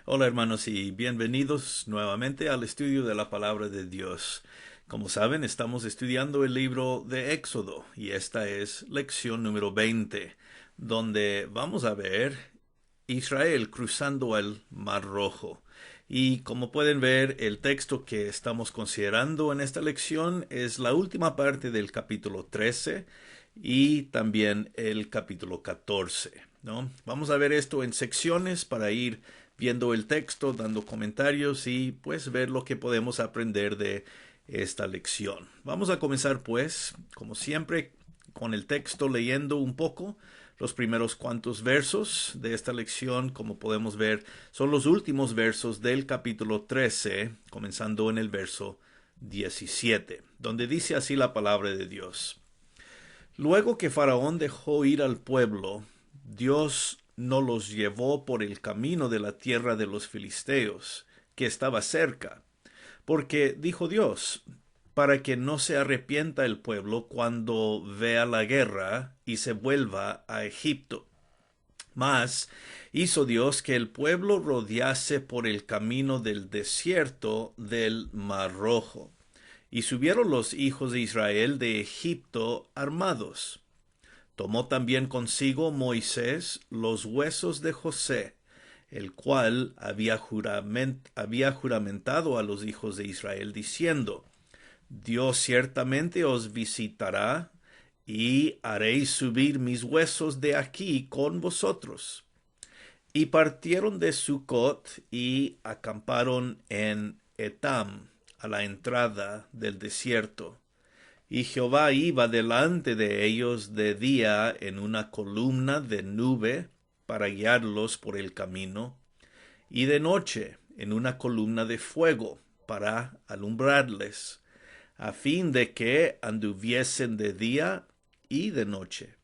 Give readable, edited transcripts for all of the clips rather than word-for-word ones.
Hola hermanos y bienvenidos nuevamente al estudio de la palabra de Dios. Como saben, estamos estudiando el libro de Éxodo y esta es lección número 20, donde vamos a ver Israel cruzando el Mar Rojo. Y como pueden ver, el texto que estamos considerando en esta lección es la última parte del capítulo 13 y también el capítulo 14, ¿no? Vamos a ver esto en secciones para ir viendo el texto, dando comentarios y pues ver lo que podemos aprender de esta lección. Vamos a comenzar pues, como siempre, con el texto leyendo un poco los primeros cuantos versos de esta lección. Como podemos ver, son los últimos versos del capítulo 13, comenzando en el verso 17, donde dice así la palabra de Dios. Luego que Faraón dejó ir al pueblo, Dios no los llevó por el camino de la tierra de los filisteos, que estaba cerca, porque dijo Dios, para que no se arrepienta el pueblo cuando vea la guerra y se vuelva a Egipto. Mas hizo Dios que el pueblo rodease por el camino del desierto del Mar Rojo. Y subieron los hijos de Israel de Egipto armados. Tomó también consigo Moisés los huesos de José, el cual había juramentado a los hijos de Israel, diciendo, Dios ciertamente os visitará, y haréis subir mis huesos de aquí con vosotros. Y partieron de Sucot y acamparon en Etam, a la entrada del desierto. Y Jehová iba delante de ellos de día en una columna de nube para guiarlos por el camino, y de noche en una columna de fuego para alumbrarles, a fin de que anduviesen de día y de noche.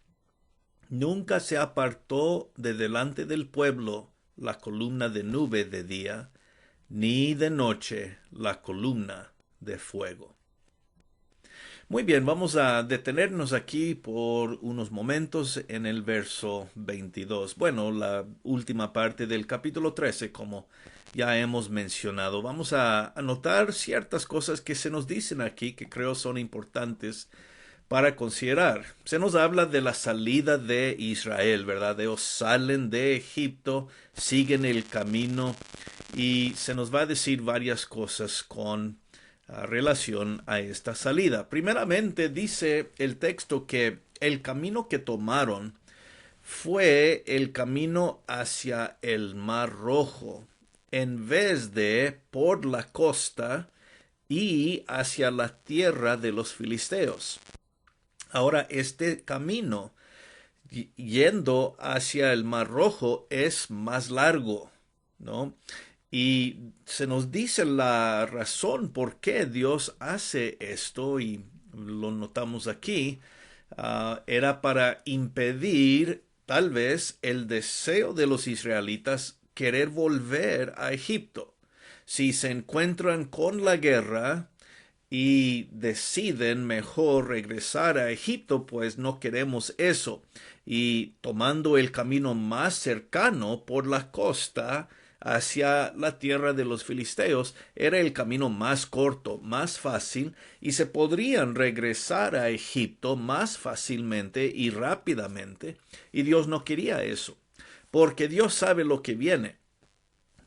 Nunca se apartó de delante del pueblo la columna de nube de día, ni de noche la columna de fuego. Muy bien, vamos a detenernos aquí por unos momentos en el verso 22. Bueno, la última parte del capítulo 13, como ya hemos mencionado. Vamos a anotar ciertas cosas que se nos dicen aquí que creo son importantes para considerar. Se nos habla de la salida de Israel, ¿verdad? Ellos salen de Egipto, siguen el camino y se nos va a decir varias cosas con relación a esta salida. Primeramente dice el texto que el camino que tomaron fue el camino hacia el Mar Rojo, en vez de por la costa y hacia la tierra de los filisteos. Ahora, este camino yendo hacia el Mar Rojo es más largo, ¿no? Y se nos dice la razón por qué Dios hace esto, y lo notamos aquí. Era para impedir tal vez el deseo de los israelitas querer volver a Egipto. Si se encuentran con la guerra y deciden mejor regresar a Egipto, pues no queremos eso. Y tomando el camino más cercano por la costa hacia la tierra de los filisteos, era el camino más corto, más fácil, y se podrían regresar a Egipto más fácilmente y rápidamente, y Dios no quería eso, porque Dios sabe lo que viene,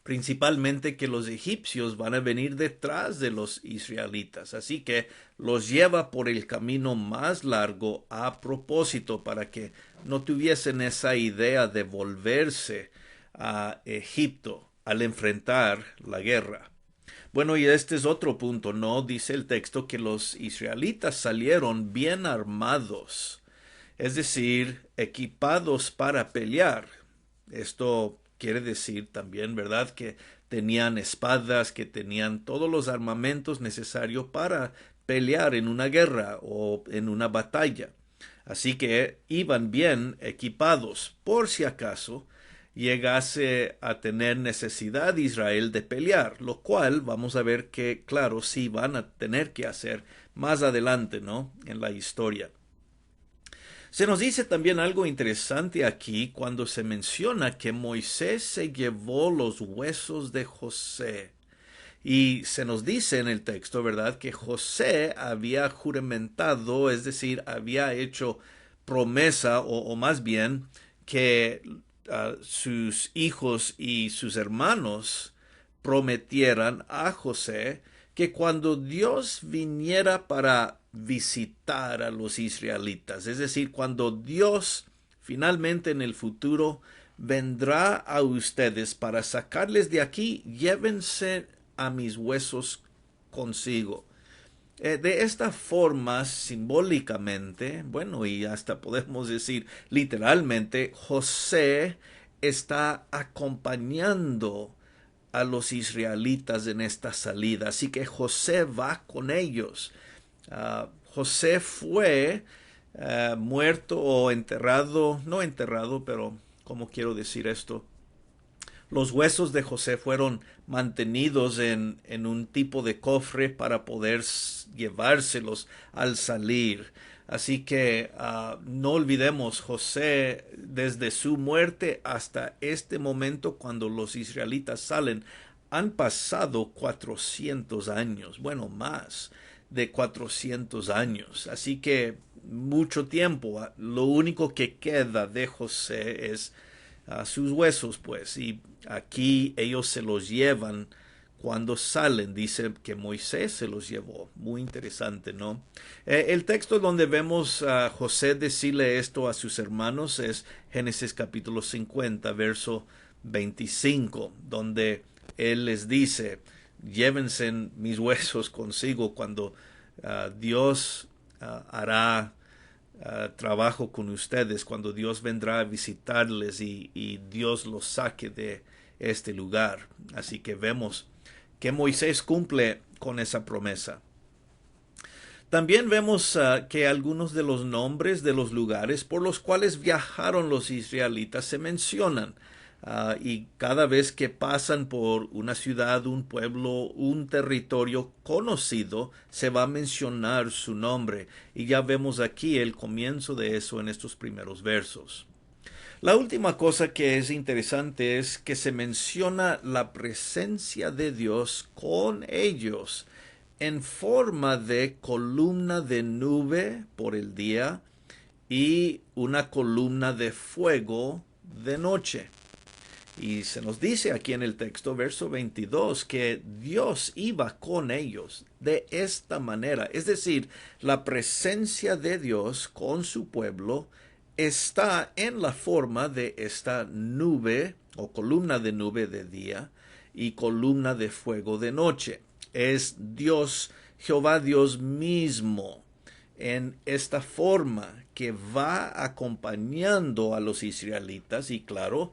principalmente que los egipcios van a venir detrás de los israelitas. Así que los lleva por el camino más largo a propósito para que no tuviesen esa idea de volverse a Egipto al enfrentar la guerra. Bueno, y este es otro punto, ¿no? Dice el texto que los israelitas salieron bien armados, es decir, equipados para pelear. Esto quiere decir también, ¿verdad?, que tenían espadas, que tenían todos los armamentos necesarios para pelear en una guerra o en una batalla. Así que iban bien equipados por si acaso llegase a tener necesidad Israel de pelear, lo cual vamos a ver que, claro, sí van a tener que hacer más adelante, ¿no?, en la historia. Se nos dice también algo interesante aquí cuando se menciona que Moisés se llevó los huesos de José. Y se nos dice en el texto, ¿verdad?, que José había juramentado, es decir, había hecho promesa, o más bien, que sus hijos y sus hermanos prometieran a José que cuando Dios viniera para visitar a los israelitas, es decir, cuando Dios finalmente en el futuro vendrá a ustedes para sacarles de aquí, llévense a mis huesos consigo. De esta forma, simbólicamente, bueno, y hasta podemos decir literalmente, José está acompañando a los israelitas en esta salida. Así que José va con ellos. José fue muerto o enterrado, no enterrado, pero ¿cómo quiero decir esto? Los huesos de José fueron mantenidos en un tipo de cofre para poder llevárselos al salir. Así que no olvidemos, José, desde su muerte hasta este momento, cuando los israelitas salen, han pasado 400 años, bueno, más de 400 años. Así que mucho tiempo. Lo único que queda de José es sus huesos, pues, y aquí ellos se los llevan cuando salen. Dice que Moisés se los llevó. Muy interesante, ¿no? El texto donde vemos a José decirle esto a sus hermanos es Génesis capítulo 50, verso 25, donde él les dice, llévense mis huesos consigo cuando Dios hará trabajo con ustedes, cuando Dios vendrá a visitarles y Dios los saque de este lugar. Así que vemos que Moisés cumple con esa promesa. También vemos que algunos de los nombres de los lugares por los cuales viajaron los israelitas se mencionan. Y cada vez que pasan por una ciudad, un pueblo, un territorio conocido, se va a mencionar su nombre. Y ya vemos aquí el comienzo de eso en estos primeros versos. La última cosa que es interesante es que se menciona la presencia de Dios con ellos en forma de columna de nube por el día y una columna de fuego de noche. Y se nos dice aquí en el texto, verso 22, que Dios iba con ellos de esta manera. Es decir, la presencia de Dios con su pueblo está en la forma de esta nube o columna de nube de día y columna de fuego de noche. Es Dios, Jehová Dios mismo, en esta forma que va acompañando a los israelitas y claro,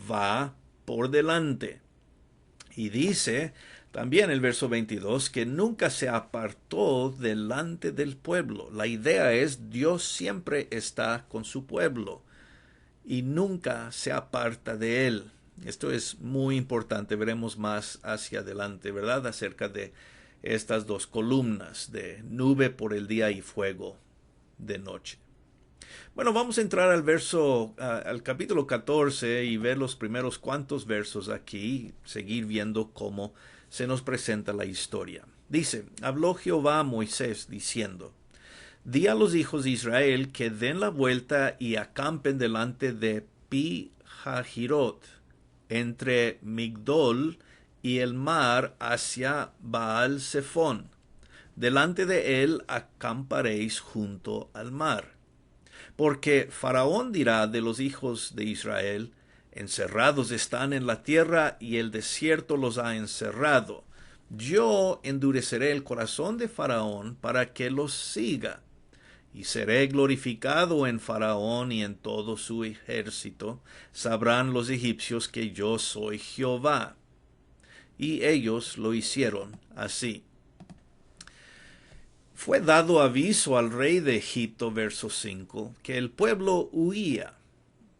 va por delante. Y dice también el verso 22 que nunca se apartó delante del pueblo. La idea es Dios siempre está con su pueblo y nunca se aparta de él. Esto es muy importante, veremos más hacia adelante, ¿verdad? Acerca de estas dos columnas de nube por el día y fuego de noche. Bueno, vamos a entrar al capítulo 14 y ver los primeros cuantos versos aquí, seguir viendo cómo se nos presenta la historia. Dice, habló Jehová a Moisés diciendo, di a los hijos de Israel que den la vuelta y acampen delante de Pi-Hahirot, entre Migdol y el mar hacia Baal-Zephón. Delante de él acamparéis junto al mar. Porque Faraón dirá de los hijos de Israel, encerrados están en la tierra y el desierto los ha encerrado. Yo endureceré el corazón de Faraón para que los siga. Y seré glorificado en Faraón y en todo su ejército. Sabrán los egipcios que yo soy Jehová. Y ellos lo hicieron así. Fue dado aviso al rey de Egipto, verso 5, que el pueblo huía,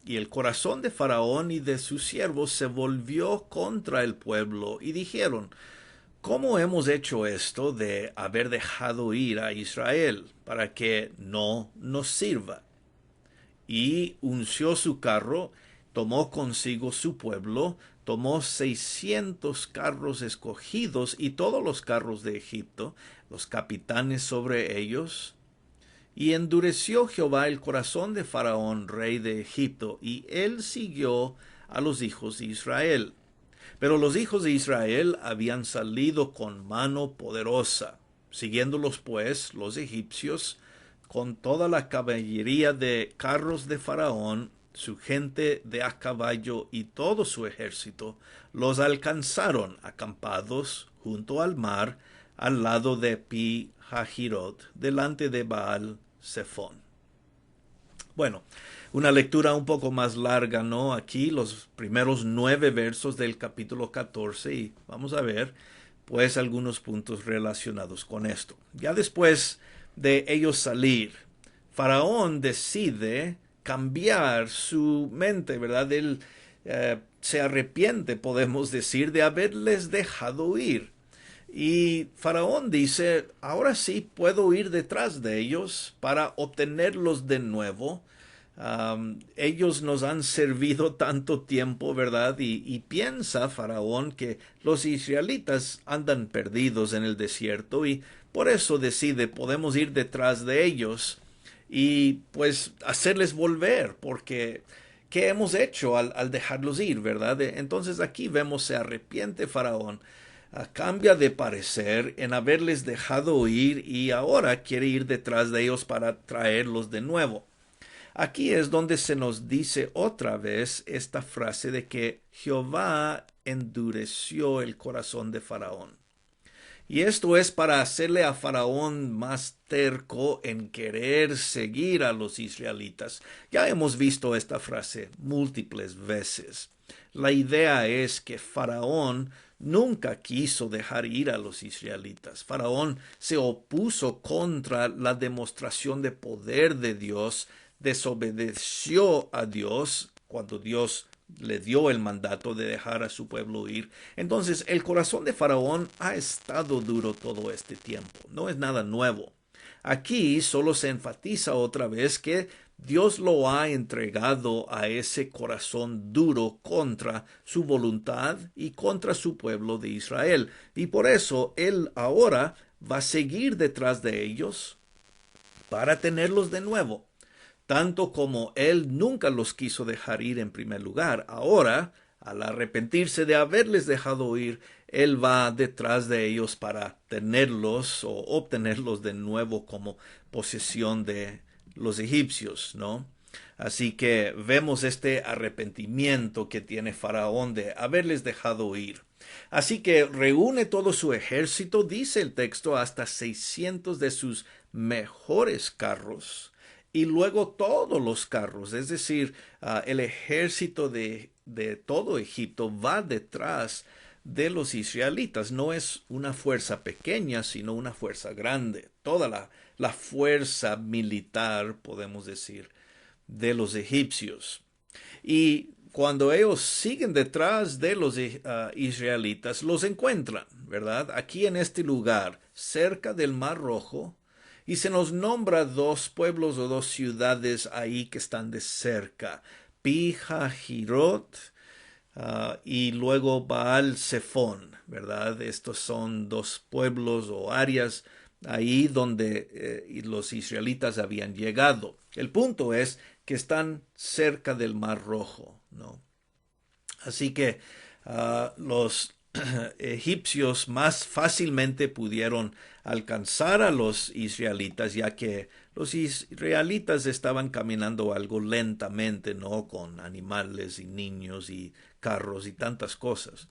y el corazón de Faraón y de sus siervos se volvió contra el pueblo, y dijeron, ¿cómo hemos hecho esto de haber dejado ir a Israel para que no nos sirva? y unció su carro, tomó consigo su pueblo, tomó 600 carros escogidos y todos los carros de Egipto, los capitanes sobre ellos. Y endureció Jehová el corazón de Faraón, rey de Egipto, y él siguió a los hijos de Israel. Pero los hijos de Israel habían salido con mano poderosa. Siguiéndolos pues los egipcios, con toda la caballería de carros de Faraón, su gente de a caballo y todo su ejército, los alcanzaron acampados junto al mar, al lado de Pi Hahirot, delante de Baal Zephón. Bueno, una lectura un poco más larga, ¿no? Aquí los primeros 9 versos del capítulo 14 y vamos a ver pues algunos puntos relacionados con esto. Ya después de ellos salir, Faraón decide cambiar su mente, ¿verdad? Él se arrepiente, podemos decir, de haberles dejado ir. Y Faraón dice, ahora sí puedo ir detrás de ellos para obtenerlos de nuevo. Ellos nos han servido tanto tiempo, ¿verdad? Y piensa Faraón que los israelitas andan perdidos en el desierto y por eso decide, podemos ir detrás de ellos y pues hacerles volver, porque ¿qué hemos hecho al dejarlos ir, verdad? Entonces aquí vemos se arrepiente Faraón, cambia de parecer en haberles dejado ir y ahora quiere ir detrás de ellos para traerlos de nuevo. Aquí es donde se nos dice otra vez esta frase de que Jehová endureció el corazón de Faraón. Y esto es para hacerle a Faraón más terco en querer seguir a los israelitas. Ya hemos visto esta frase múltiples veces. La idea es que Faraón nunca quiso dejar ir a los israelitas. Faraón se opuso contra la demostración de poder de Dios, desobedeció a Dios cuando Dios le dio el mandato de dejar a su pueblo ir. Entonces el corazón de Faraón ha estado duro todo este tiempo. No es nada nuevo. Aquí solo se enfatiza otra vez que Dios lo ha entregado a ese corazón duro contra su voluntad y contra su pueblo de Israel. Y por eso Él ahora va a seguir detrás de ellos para tenerlos de nuevo. Tanto como Él nunca los quiso dejar ir en primer lugar, ahora, al arrepentirse de haberles dejado ir, Él va detrás de ellos para tenerlos o obtenerlos de nuevo como posesión de los egipcios, ¿no? Así que vemos este arrepentimiento que tiene Faraón de haberles dejado ir. Así que reúne todo su ejército, dice el texto, hasta 600 de sus mejores carros y luego todos los carros, es decir, el ejército de todo Egipto va detrás de los israelitas. No es una fuerza pequeña, sino una fuerza grande. Toda la fuerza militar, podemos decir, de los egipcios. Y cuando ellos siguen detrás de los israelitas, los encuentran, ¿verdad? Aquí en este lugar, cerca del Mar Rojo, y se nos nombra 2 pueblos o 2 ciudades ahí que están de cerca, Pi Hahirot y luego Baal Zephón, ¿verdad? Estos son 2 pueblos o áreas ahí donde los israelitas habían llegado. El punto es que están cerca del Mar Rojo, ¿no? Así que los egipcios más fácilmente pudieron alcanzar a los israelitas, ya que los israelitas estaban caminando algo lentamente, ¿no? Con animales y niños y carros y tantas cosas.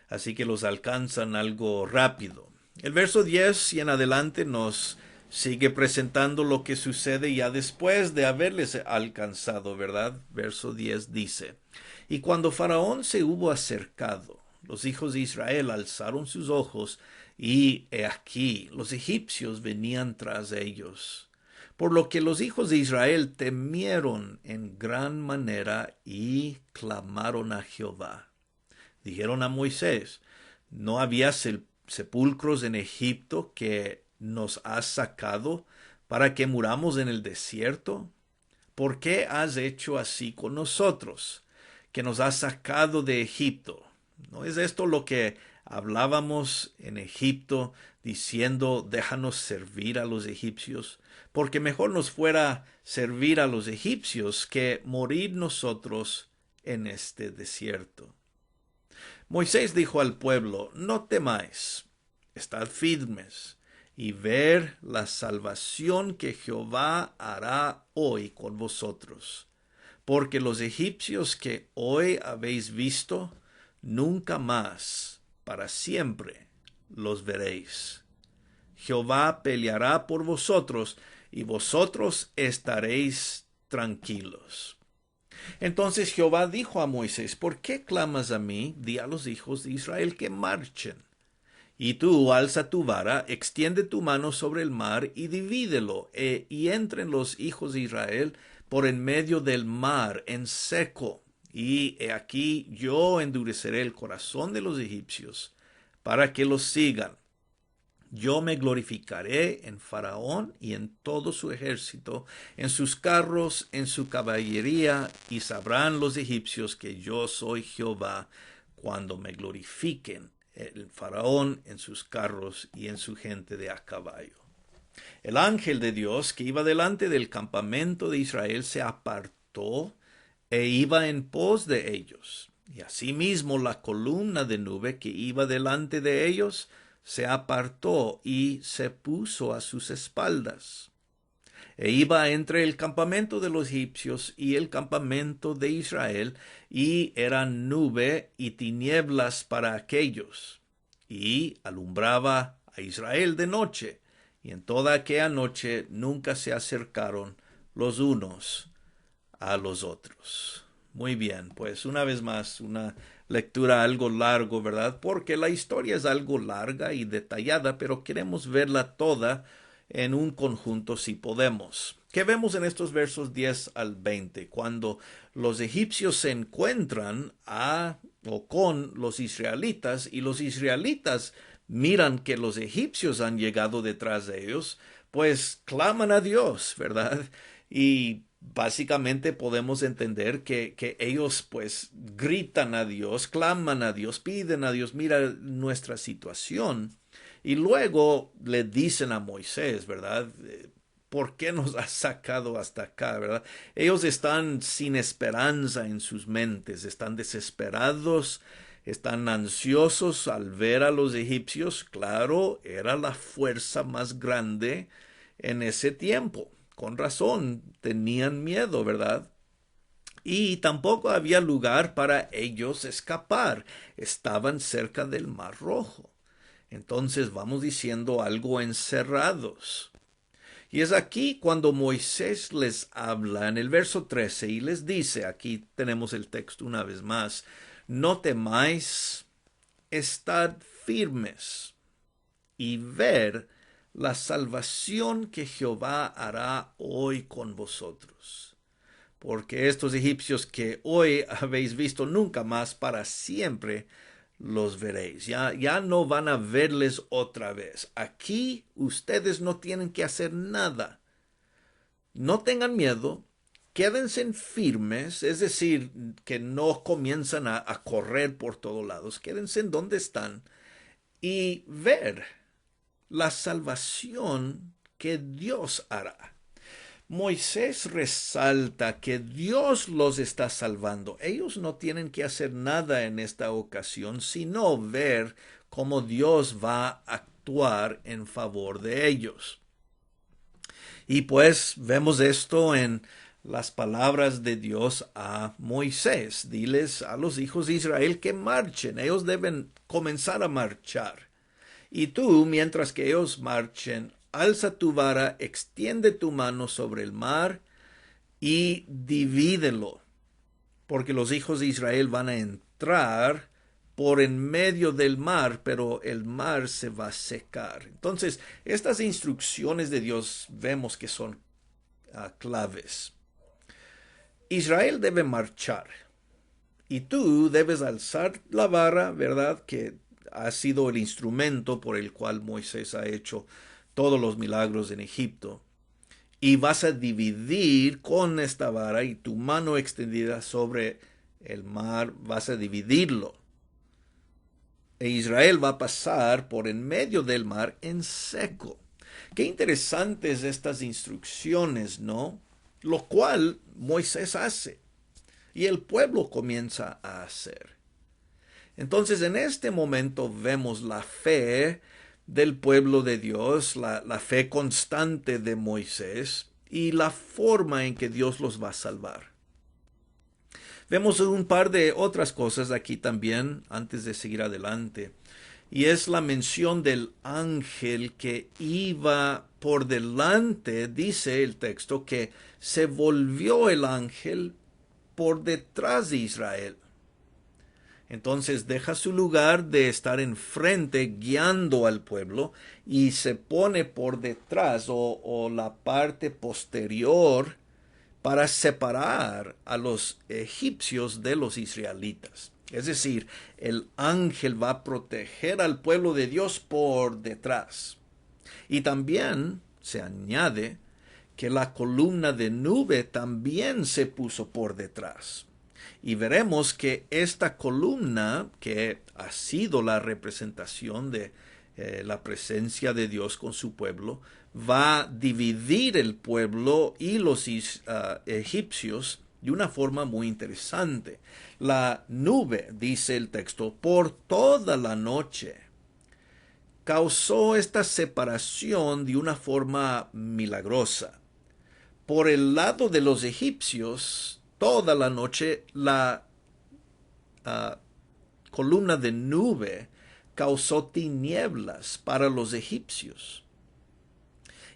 Así que los alcanzan algo rápido. El verso 10 y en adelante nos sigue presentando lo que sucede ya después de haberles alcanzado, ¿verdad? Verso 10 dice, y cuando Faraón se hubo acercado, los hijos de Israel alzaron sus ojos, y he aquí, los egipcios venían tras ellos. Por lo que los hijos de Israel temieron en gran manera y clamaron a Jehová. Dijeron a Moisés, ¿no había sepulcros en Egipto que nos has sacado para que muramos en el desierto? ¿por qué has hecho así con nosotros, que nos has sacado de Egipto? ¿No es esto lo que hablábamos en Egipto, diciendo, déjanos servir a los egipcios? Porque mejor nos fuera servir a los egipcios que morir nosotros en este desierto. Moisés dijo al pueblo, no temáis, estad firmes, y ver la salvación que Jehová hará hoy con vosotros. Porque los egipcios que hoy habéis visto, nunca más, para siempre, los veréis. Jehová peleará por vosotros, y vosotros estaréis tranquilos. Entonces Jehová dijo a Moisés, ¿por qué clamas a mí? Di a los hijos de Israel que marchen. Y tú alza tu vara, extiende tu mano sobre el mar y divídelo, y entren los hijos de Israel por en medio del mar en seco. Y he aquí yo endureceré el corazón de los egipcios para que los sigan. Yo me glorificaré en Faraón y en todo su ejército, en sus carros, en su caballería, y sabrán los egipcios que yo soy Jehová cuando me glorifiquen el Faraón en sus carros y en su gente de a caballo. El ángel de Dios que iba delante del campamento de Israel se apartó e iba en pos de ellos. Y asimismo la columna de nube que iba delante de ellos se apartó y se puso a sus espaldas. E iba entre el campamento de los egipcios y el campamento de Israel, y era nube y tinieblas para aquellos, y alumbraba a Israel de noche, y en toda aquella noche nunca se acercaron los unos a los otros. Muy bien, pues una vez más, una lectura algo largo, ¿verdad? Porque la historia es algo larga y detallada, pero queremos verla toda en un conjunto si podemos. ¿Qué vemos en estos versos 10 al 20? Cuando los egipcios se encuentran con los israelitas, y los israelitas miran que los egipcios han llegado detrás de ellos, pues claman a Dios, ¿verdad? Y básicamente podemos entender que ellos pues gritan a Dios, claman a Dios, piden a Dios, mira nuestra situación. Y luego le dicen a Moisés, ¿verdad? ¿Por qué nos has sacado hasta acá, verdad? Ellos están sin esperanza en sus mentes, están desesperados, están ansiosos al ver a los egipcios. Claro, era la fuerza más grande en ese tiempo. Con razón, tenían miedo, ¿verdad? Y tampoco había lugar para ellos escapar. Estaban cerca del Mar Rojo. Entonces vamos diciendo algo encerrados. Y es aquí cuando Moisés les habla en el verso 13 y les dice, aquí tenemos el texto una vez más, no temáis, estad firmes y ver la salvación que Jehová hará hoy con vosotros. Porque estos egipcios que hoy habéis visto, nunca más para siempre los veréis. Ya no van a verles otra vez. Aquí ustedes no tienen que hacer nada. No tengan miedo, quédense firmes, es decir, que no comienzan a correr por todos lados. Quédense en donde están y ver la salvación que Dios hará. Moisés resalta que Dios los está salvando. Ellos no tienen que hacer nada en esta ocasión, sino ver cómo Dios va a actuar en favor de ellos. Y pues vemos esto en las palabras de Dios a Moisés. Diles a los hijos de Israel que marchen. Ellos deben comenzar a marchar. Y tú, mientras que ellos marchen, alza tu vara, extiende tu mano sobre el mar y divídelo, porque los hijos de Israel van a entrar por en medio del mar, pero el mar se va a secar. Entonces, estas instrucciones de Dios vemos que son claves. Israel debe marchar y tú debes alzar la vara, ¿verdad? Que ha sido el instrumento por el cual Moisés ha hecho todos los milagros en Egipto. y vas a dividir con esta vara y tu mano extendida sobre el mar, vas a dividirlo. E Israel va a pasar por en medio del mar en seco. Qué interesantes estas instrucciones, ¿no? Lo cual Moisés hace y el pueblo comienza a hacer. Entonces en este momento vemos la fe del pueblo de Dios, la fe constante de Moisés y la forma en que Dios los va a salvar. Vemos un par de otras cosas aquí también antes de seguir adelante. Y es la mención del ángel que iba por delante, dice el texto, que se volvió el ángel por detrás de Israel. Entonces deja su lugar de estar enfrente guiando al pueblo y se pone por detrás o la parte posterior para separar a los egipcios de los israelitas. Es decir, el ángel va a proteger al pueblo de Dios por detrás. Y también se añade que la columna de nube también se puso por detrás. Y veremos que esta columna, que ha sido la representación de la presencia de Dios con su pueblo, va a dividir el pueblo y los egipcios de una forma muy interesante. La nube, dice el texto, por toda la noche causó esta separación de una forma milagrosa. Por el lado de los egipcios, toda la noche la columna de nube causó tinieblas para los egipcios.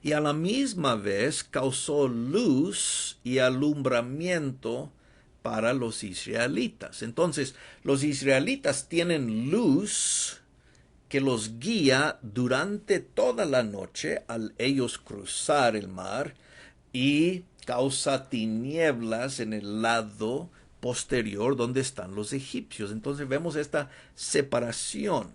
Y a la misma vez causó luz y alumbramiento para los israelitas. Entonces, los israelitas tienen luz que los guía durante toda la noche al ellos cruzar el mar y causa tinieblas en el lado posterior donde están los egipcios. Entonces vemos esta separación.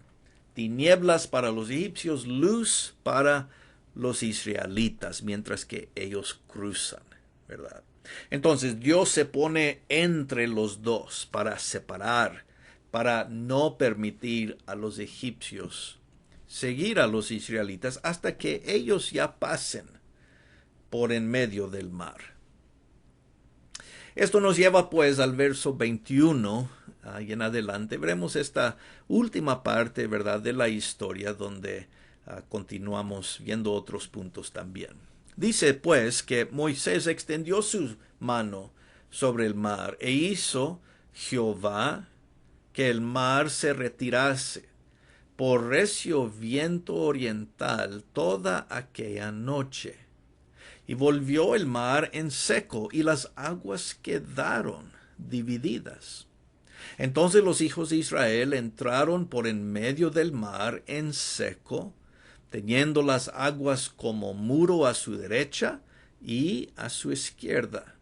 Tinieblas para los egipcios, luz para los israelitas, mientras que ellos cruzan, ¿verdad? Entonces Dios se pone entre los dos para separar, para no permitir a los egipcios seguir a los israelitas hasta que ellos ya pasen por en medio del mar. Esto nos lleva pues al verso 21 y en adelante. Veremos esta última parte, ¿verdad?, de la historia donde continuamos viendo otros puntos también. Dice pues que Moisés extendió su mano sobre el mar e hizo Jehová que el mar se retirase por recio viento oriental toda aquella noche. Y volvió el mar en seco, y las aguas quedaron divididas. Entonces los hijos de Israel entraron por en medio del mar en seco, teniendo las aguas como muro a su derecha y a su izquierda.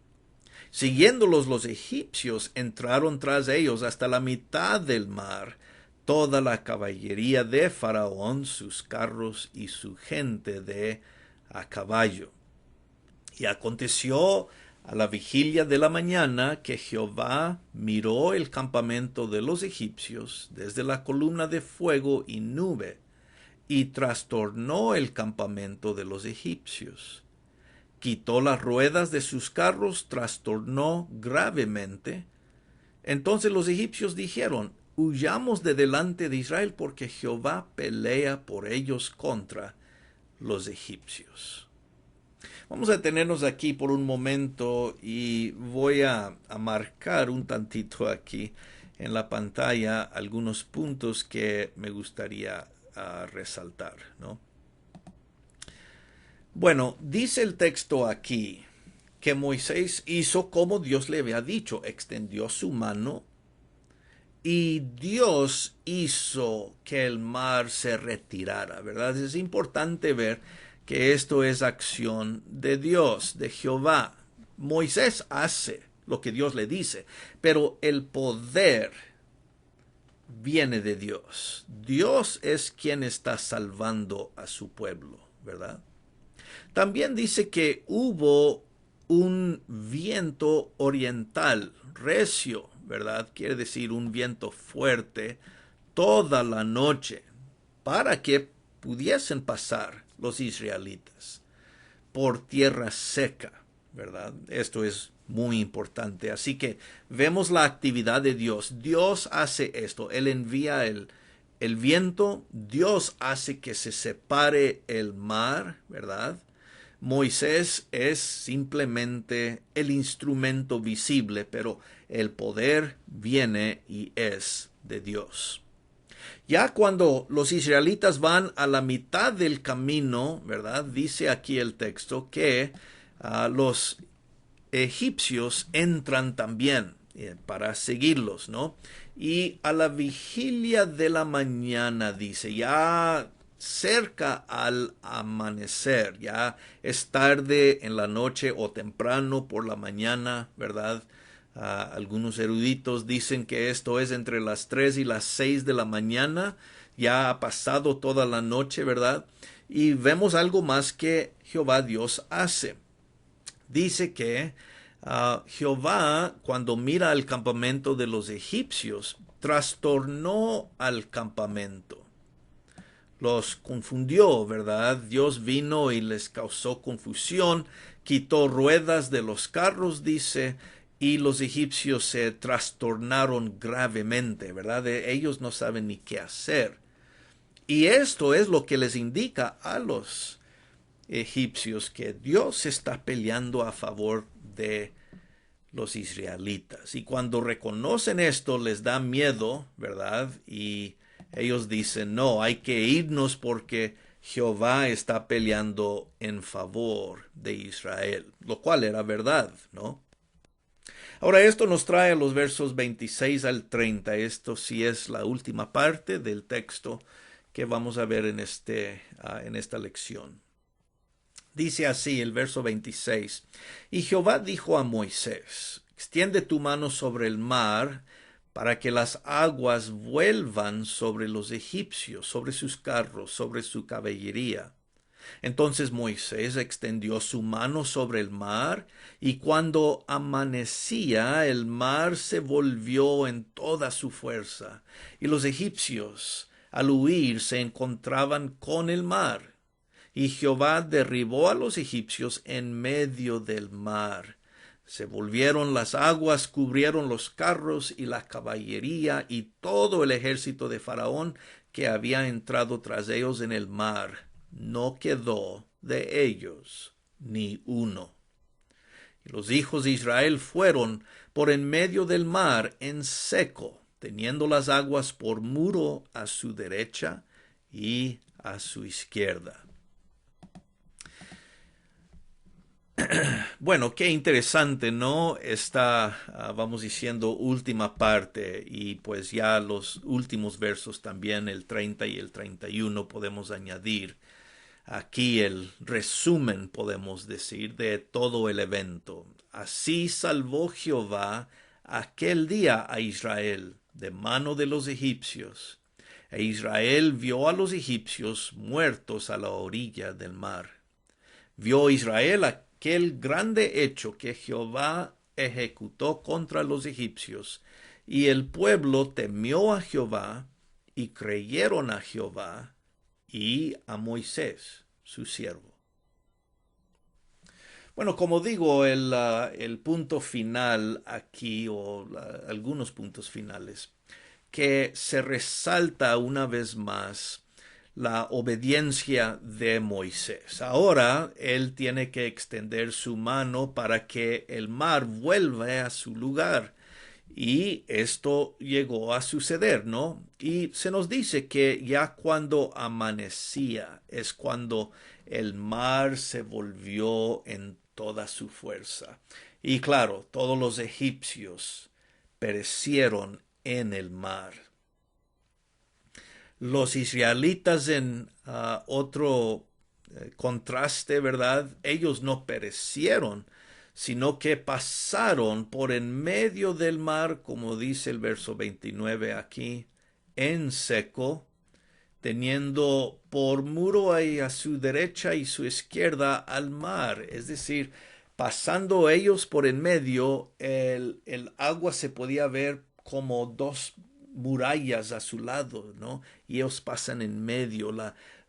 Siguiéndolos los egipcios entraron tras ellos hasta la mitad del mar, toda la caballería de Faraón, sus carros y su gente de a caballo. Y aconteció a la vigilia de la mañana que Jehová miró el campamento de los egipcios desde la columna de fuego y nube, y trastornó el campamento de los egipcios. Quitó las ruedas de sus carros, trastornó gravemente. Entonces los egipcios dijeron: huyamos de delante de Israel, porque Jehová pelea por ellos contra los egipcios. Vamos a detenernos aquí por un momento y voy a marcar un tantito aquí en la pantalla algunos puntos que me gustaría resaltar, ¿no? Bueno, dice el texto aquí que Moisés hizo como Dios le había dicho, extendió su mano y Dios hizo que el mar se retirara, ¿verdad? Es importante ver que esto es acción de Dios, de Jehová. Moisés hace lo que Dios le dice, pero el poder viene de Dios. Dios es quien está salvando a su pueblo, ¿verdad? También dice que hubo un viento oriental, recio, ¿verdad? Quiere decir un viento fuerte toda la noche para que pudiesen pasar los israelitas por tierra seca, ¿verdad? Esto es muy importante. Así que vemos la actividad de Dios. Dios hace esto. Él envía el viento. Dios hace que se separe el mar, ¿verdad? Moisés es simplemente el instrumento visible, pero el poder viene y es de Dios. Ya cuando los israelitas van a la mitad del camino, ¿verdad? Dice aquí el texto que los egipcios entran también para seguirlos, ¿no? Y a la vigilia de la mañana, dice, ya cerca al amanecer, ya es tarde en la noche o temprano por la mañana, ¿verdad? Algunos eruditos dicen que esto es entre las 3 y las 6 de la mañana, ya ha pasado toda la noche, ¿verdad? Y vemos algo más que Jehová Dios hace. Dice que Jehová, cuando mira al campamento de los egipcios, trastornó al campamento. Los confundió, ¿verdad? Dios vino y les causó confusión, quitó ruedas de los carros, dice, y los egipcios se trastornaron gravemente, ¿verdad? Ellos no saben ni qué hacer. Y esto es lo que les indica a los egipcios que Dios está peleando a favor de los israelitas. Y cuando reconocen esto, les da miedo, ¿verdad? Y ellos dicen, no, hay que irnos porque Jehová está peleando en favor de Israel, lo cual era verdad, ¿no? Ahora esto nos trae a los versos 26 al 30. Esto sí es la última parte del texto que vamos a ver en esta lección. Dice así el verso 26. Y Jehová dijo a Moisés, extiende tu mano sobre el mar para que las aguas vuelvan sobre los egipcios, sobre sus carros, sobre su caballería. Entonces Moisés extendió su mano sobre el mar, y cuando amanecía el mar se volvió en toda su fuerza, y los egipcios al huir se encontraban con el mar. Y Jehová derribó a los egipcios en medio del mar. Se volvieron las aguas, cubrieron los carros y la caballería y todo el ejército de Faraón que había entrado tras ellos en el mar. No quedó de ellos ni uno. Y los hijos de Israel fueron por en medio del mar en seco, teniendo las aguas por muro a su derecha y a su izquierda. Bueno, qué interesante, ¿no? Esta, vamos diciendo, última parte y pues ya los últimos versos también, el 30 y el 31, podemos añadir aquí el resumen, podemos decir, de todo el evento. Así salvó Jehová aquel día a Israel de mano de los egipcios, e Israel vio a los egipcios muertos a la orilla del mar. Vio Israel aquel grande hecho que Jehová ejecutó contra los egipcios, y el pueblo temió a Jehová, y creyeron a Jehová y a Moisés, su siervo. Bueno, como digo, el punto final aquí, o algunos puntos finales, que se resalta una vez más la obediencia de Moisés. Ahora él tiene que extender su mano para que el mar vuelva a su lugar. Y esto llegó a suceder, ¿no? Y se nos dice que ya cuando amanecía es cuando el mar se volvió en toda su fuerza. Y claro, todos los egipcios perecieron en el mar. Los israelitas en otro contraste, ¿verdad? Ellos no perecieron, sino que pasaron por en medio del mar, como dice el verso 29 aquí, en seco, teniendo por muro ahí a su derecha y su izquierda al mar. Es decir, pasando ellos por en medio, el agua se podía ver como dos murallas a su lado, ¿no? Y ellos pasan en medio,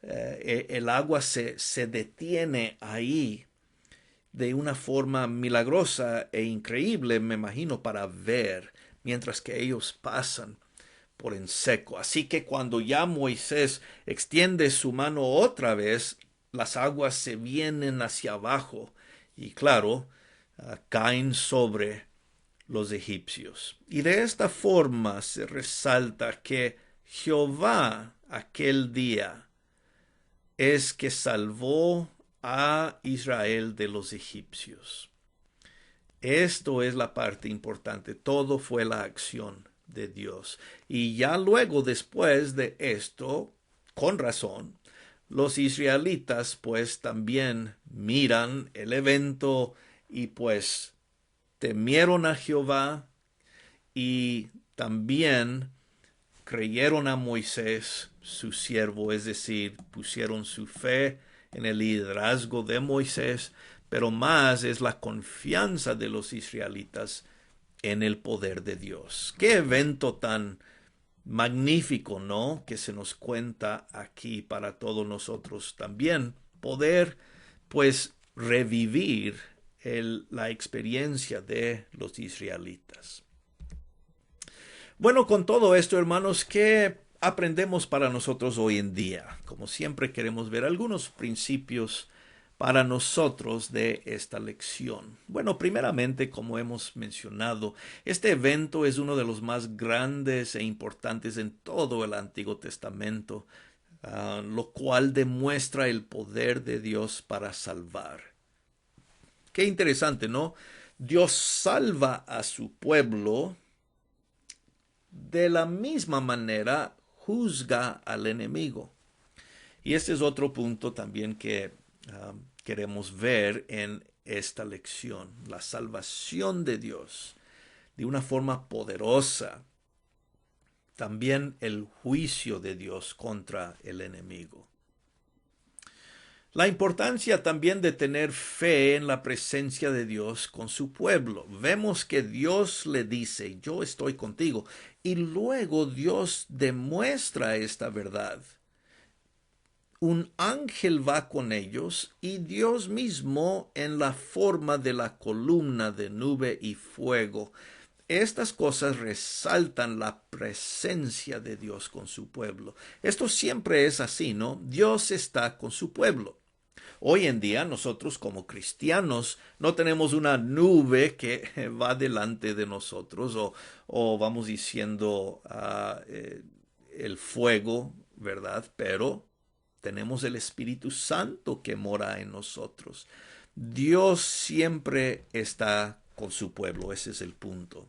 el agua se detiene ahí de una forma milagrosa e increíble, me imagino, para ver, mientras que ellos pasan por en seco. Así que cuando ya Moisés extiende su mano otra vez, las aguas se vienen hacia abajo y claro, caen sobre los egipcios. Y de esta forma se resalta que Jehová aquel día es que salvó a Israel de los egipcios. Esto es la parte importante. Todo fue la acción de Dios. Y ya luego, después de esto, con razón, los israelitas pues también miran el evento y pues temieron a Jehová y también creyeron a Moisés, su siervo, es decir, pusieron su fe en el liderazgo de Moisés, pero más es la confianza de los israelitas en el poder de Dios. Qué evento tan magnífico, ¿no? Que se nos cuenta aquí para todos nosotros también poder, pues, revivir la experiencia de los israelitas. Bueno, con todo esto, hermanos, ¿qué aprendemos para nosotros hoy en día? Como siempre queremos ver algunos principios para nosotros de esta lección. Bueno, primeramente, como hemos mencionado, este evento es uno de los más grandes e importantes en todo el Antiguo Testamento, lo cual demuestra el poder de Dios para salvar. Qué interesante, ¿no? Dios salva a su pueblo, de la misma manera juzga al enemigo. Y este es otro punto también que queremos ver en esta lección, la salvación de Dios de una forma poderosa, también el juicio de Dios contra el enemigo. La importancia también de tener fe en la presencia de Dios con su pueblo. Vemos que Dios le dice, yo estoy contigo. Y luego Dios demuestra esta verdad. Un ángel va con ellos y Dios mismo en la forma de la columna de nube y fuego. Estas cosas resaltan la presencia de Dios con su pueblo. Esto siempre es así, ¿no? Dios está con su pueblo. Hoy en día nosotros como cristianos no tenemos una nube que va delante de nosotros o vamos diciendo el fuego, ¿verdad? Pero tenemos el Espíritu Santo que mora en nosotros. Dios siempre está con su pueblo, ese es el punto.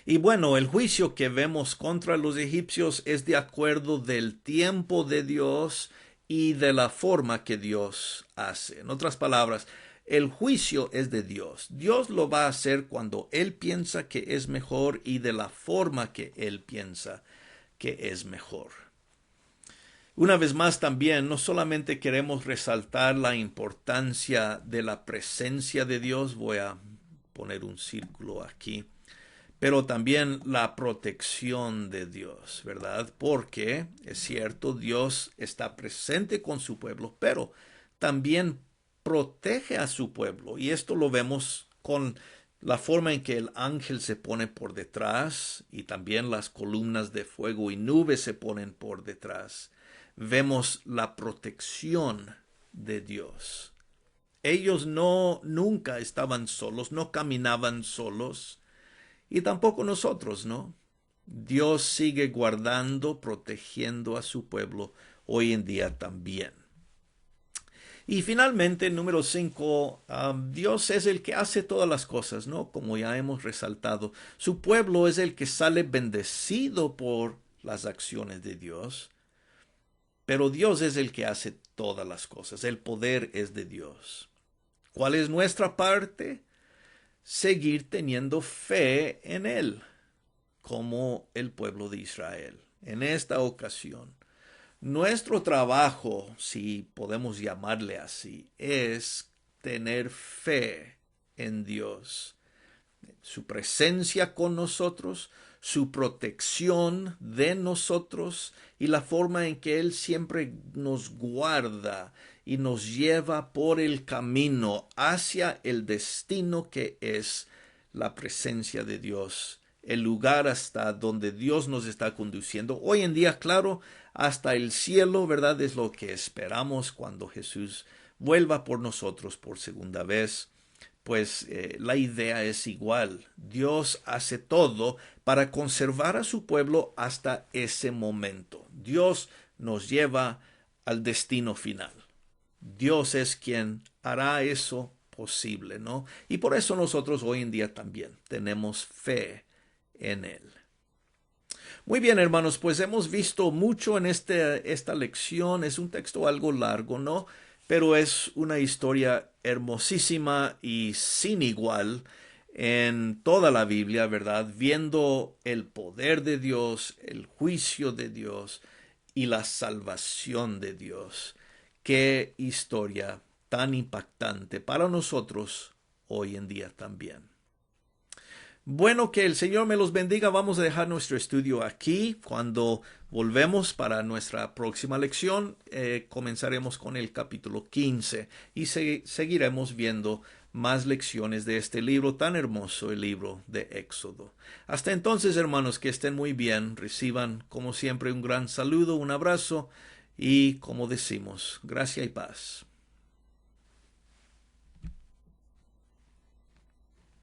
Y bueno, el juicio que vemos contra los egipcios es de acuerdo del tiempo de Dios y de la forma que Dios hace. En otras palabras, el juicio es de Dios. Dios lo va a hacer cuando Él piensa que es mejor y de la forma que Él piensa que es mejor. Una vez más también, no solamente queremos resaltar la importancia de la presencia de Dios, voy a poner un círculo aquí, pero también la protección de Dios, ¿verdad? Porque es cierto, Dios está presente con su pueblo, pero también protege a su pueblo. Y esto lo vemos con la forma en que el ángel se pone por detrás y también las columnas de fuego y nubes se ponen por detrás. Vemos la protección de Dios. Ellos nunca estaban solos, no caminaban solos. Y tampoco nosotros, ¿no? Dios sigue guardando, protegiendo a su pueblo hoy en día también. Y finalmente, número 5, Dios es el que hace todas las cosas, ¿no? Como ya hemos resaltado. Su pueblo es el que sale bendecido por las acciones de Dios. Pero Dios es el que hace todas las cosas. El poder es de Dios. ¿Cuál es nuestra parte? Seguir teniendo fe en Él, como el pueblo de Israel. En esta ocasión, Nuestro trabajo, si podemos llamarle así, es tener fe en Dios, su presencia con nosotros, su protección de nosotros y la forma en que Él siempre nos guarda y nos lleva por el camino hacia el destino que es la presencia de Dios, el lugar hasta donde Dios nos está conduciendo. Hoy en día, claro, hasta el cielo, ¿verdad? Es lo que esperamos cuando Jesús vuelva por nosotros por segunda vez. Pues la idea es igual. Dios hace todo para conservar a su pueblo hasta ese momento. Dios nos lleva al destino final. Dios es quien hará eso posible, ¿no? Y por eso nosotros hoy en día también tenemos fe en Él. Muy bien, hermanos, pues hemos visto mucho en esta lección. Es un texto algo largo, ¿no? Pero es una historia hermosísima y sin igual en toda la Biblia, ¿verdad? Viendo el poder de Dios, el juicio de Dios y la salvación de Dios. Qué historia tan impactante para nosotros hoy en día también. Bueno, que el Señor me los bendiga. Vamos a dejar nuestro estudio aquí. Cuando volvemos para nuestra próxima lección, comenzaremos con el capítulo 15 y seguiremos viendo más lecciones de este libro tan hermoso, el libro de Éxodo. Hasta entonces, hermanos, que estén muy bien. Reciban, como siempre, un gran saludo, un abrazo y, como decimos, gracia y paz.